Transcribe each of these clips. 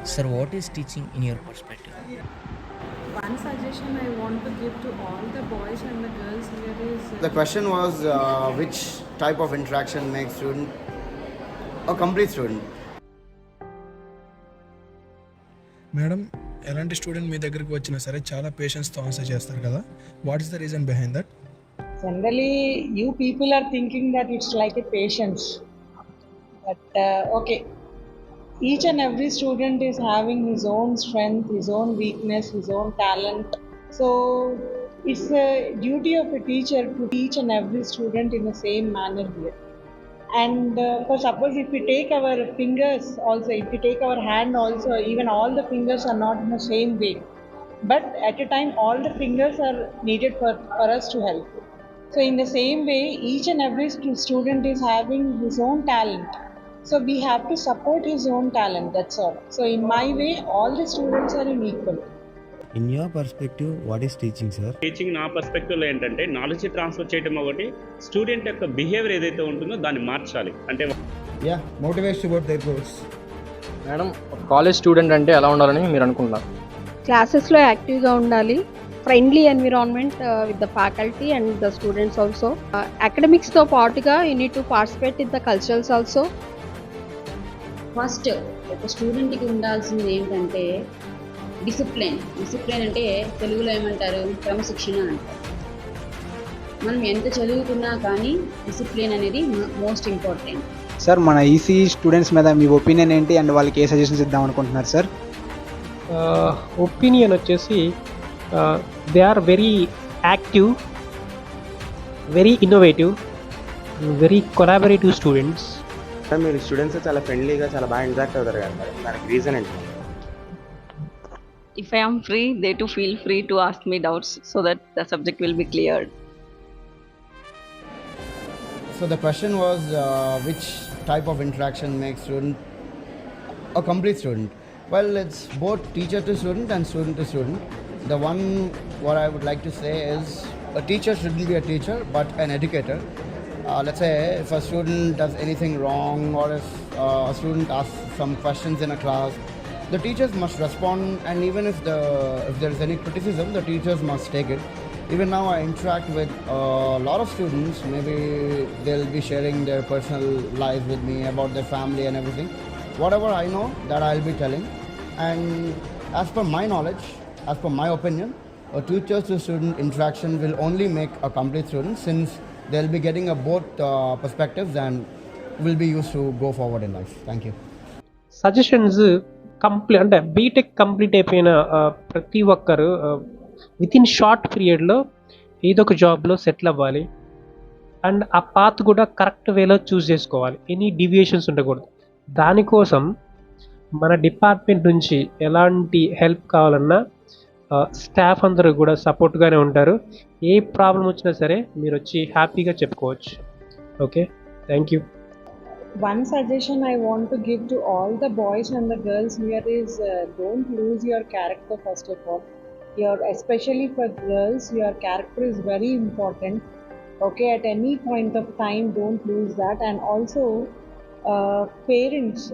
Sir, what is teaching in your perspective? One suggestion I want to give to all the boys and the girls here is The question was which type of interaction makes student a complete student? Madam, ఎలాంటి student మీ దగ్గరికి వచ్చినా సరే చాలా పేషెన్స్తో answer చేస్తారు కదా, what is the reason behind that? Generally, you people are thinking that it's like a patience. But okay, each and every student is having his own strength, his own weakness, his own talent. So it's a duty of a teacher to teach and every student in the same manner here. And for suppose if we take our fingers also, if we take our hand also, even all the fingers are not in the same way. But at a time, all the fingers are needed for us to help. So in the same way, each and every student is having his own talent. So we have to support his own talent, that's all. So in my way, all the students are in equal. In your perspective, what is teaching, sir? Teaching నా పర్స్పెక్టివ్లో ఏంటంటే knowledge transfer చేయడం ఒకటి, student యొక్క behaviour ఏదైతే ఉంటుందో దాన్ని మార్చాలి. అంటే Motivates toward their goals. Madam, college student అంటే ఎలా ఉండాలని మీరు అనుకుంటున్నారు? క్లాసెస్లో యాక్టివ్గా ఉండాలి, friendly environment with the faculty and the students also. అకాడమిక్స్తో పాటుగా you need to participate in the culturals also. First ఒక స్టూడెంట్కి ఉండాల్సింది ఏంటంటే డిసిప్లిన్. డిసిప్లిన్ అంటే తెలుగులో ఏమంటారు, క్రమశిక్షణ అంటారు. మనం ఎంత చదువుకున్నా కానీ డిసిప్లిన్ అనేది మోస్ట్ ఇంపార్టెంట్. సార్, మన ఈసీ స్టూడెంట్స్ మీద మీ ఒపీనియన్ ఏంటి అండ్ వాళ్ళకి ఏ సజెషన్స్ ఇద్దాం అనుకుంటున్నారు సార్? ఒపీనియన్ వచ్చేసి they are very active, very innovative, very collaborative students. మీరు స్టూడెంట్స్ చాలా ఫ్రెండ్లీగా చాలా బాగా ఇంటరాక్ట్ అవుతారు కదా, దానికి రీజన్ ఏంటి? If I am free, they too feel free to ask me doubts so that the subject will be cleared. So the question was which type of interaction makes student a complete student? Well, it's both teacher to student and student to student. The one what I would like to say is a teacher shouldn't be a teacher but an educator. Let's say if a student does anything wrong or if a student asks some questions in a class, the teachers must respond, and even if there is any criticism, the teachers must take it. Even now I interact with a lot of students. Maybe they'll be sharing their personal lives with me about their family and everything. Whatever I know, that I'll be telling. And as per my knowledge, as per my opinion, a teacher to student interaction will only make a complete student, since they'll be getting a both perspectives and will be used to go forward in life. Thank you. Suggestions అంటే BTech complete అయిపోయిన ప్రతి ఒక్కరు with in short పీరియడ్లో ఏదో ఒక జాబ్లో settle అవ్వాలి. And ఆ పాత్ కూడా కరెక్ట్ వేలో చూస్ చేసుకోవాలి, ఎనీ డీవియేషన్స్ ఉండకూడదు. దానికోసం మన డిపార్ట్మెంట్ నుంచి ఎలాంటి హెల్ప్ కావాలన్నా స్టాఫ్ అందరూ కూడా సపోర్ట్గానే ఉంటారు. ఏ ప్రాబ్లం వచ్చినా సరే మీరు వచ్చి హ్యాపీగా చెప్పుకోవచ్చు. Okay, thank you. One suggestion I want to give to all the boys and the girls here is don't lose your character first of all. Especially for girls, your character is very important. Okay, at any point of time, don't lose that. And also, parents.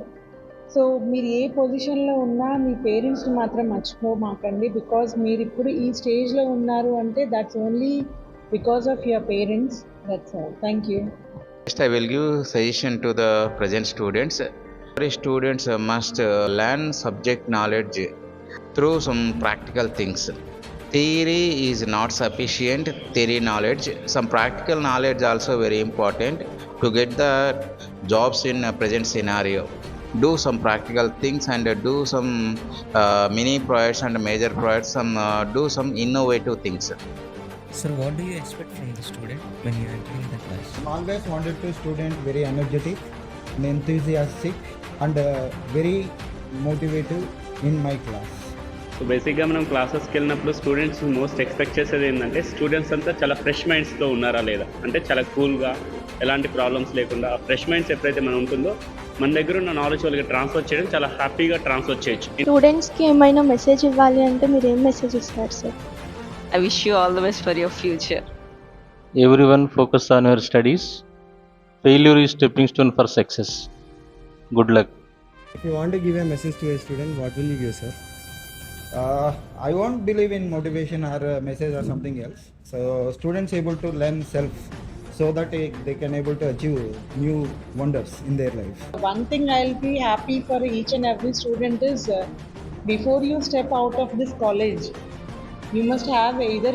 So మీరు ఏ పొజిషన్లో ఉన్నా మీ పేరెంట్స్ని మాత్రం మర్చిపోమాకండి, because మీరు ఇప్పుడు ఈ స్టేజ్లో ఉన్నారు అంటే that's only because of your parents. That's all. Thank you. Next, I will give suggestion to the present students. Every students must learn subject knowledge through some practical things. Theory is not sufficient. Theory knowledge, some practical knowledge also very important to get the jobs in a present scenario. Do some practical things and do some mini projects and major projects. Do some innovative things. Sir, what do you expect from the student when you are entering the class? I always wanted to student very energetic and enthusiastic and very motivative in my class. So బేసిక్గా మనం క్లాసెస్కి వెళ్ళినప్పుడు students most expect చేసేది ఏంటంటే students అంతా చాలా fresh మైండ్స్తో ఉన్నారా లేదా, అంటే చాలా కూల్గా ఎలాంటి ప్రాబ్లమ్స్ లేకుండా ఫ్రెష్ మైండ్స్ ఎప్పుడైతే మనం ఉంటుందో మన దగ్గర ఉన్న నాలెడ్జ్ వాళ్ళకి ట్రాన్స్ఫర్ చేయడం చాలా హ్యాపీగా ట్రాన్స్ఫర్ చేయొచ్చు. స్టూడెంట్స్కి ఏమైనా మెసేజ్ ఇవ్వాలి అంటే మీరు ఏం మెసేజ్ ఇస్తారు sir? I wish you all the best for your future. Everyone focus on your studies. Failure is stepping stone for success. Good luck. If you want to give a message to a student, what will you give, sir? I won't believe in motivation or message or something else. So students able to learn self so that they can able to achieve new wonders in their life. One thing I'll be happy for each and every student is before you step out of this college, you must have either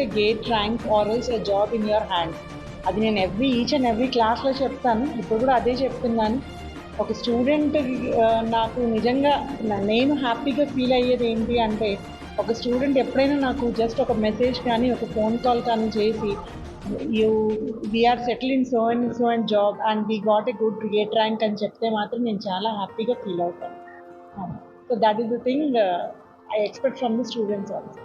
a gate rank or else a job in your hand. అది నేను each and every క్లాస్లో చెప్తాను, ఇప్పుడు కూడా అదే చెప్తున్నాను. ఒక student నాకు నిజంగా నేను హ్యాపీగా ఫీల్ అయ్యేది ఏంటి అంటే, ఒక స్టూడెంట్ ఎప్పుడైనా నాకు జస్ట్ ఒక మెసేజ్ కానీ ఒక ఫోన్ కాల్ కానీ చేసి we are settle in so and job and we got a good GATE rank అని చెప్తే మాత్రం నేను చాలా హ్యాపీగా ఫీల్ అవుతాను. So that is the thing I expect from the students also.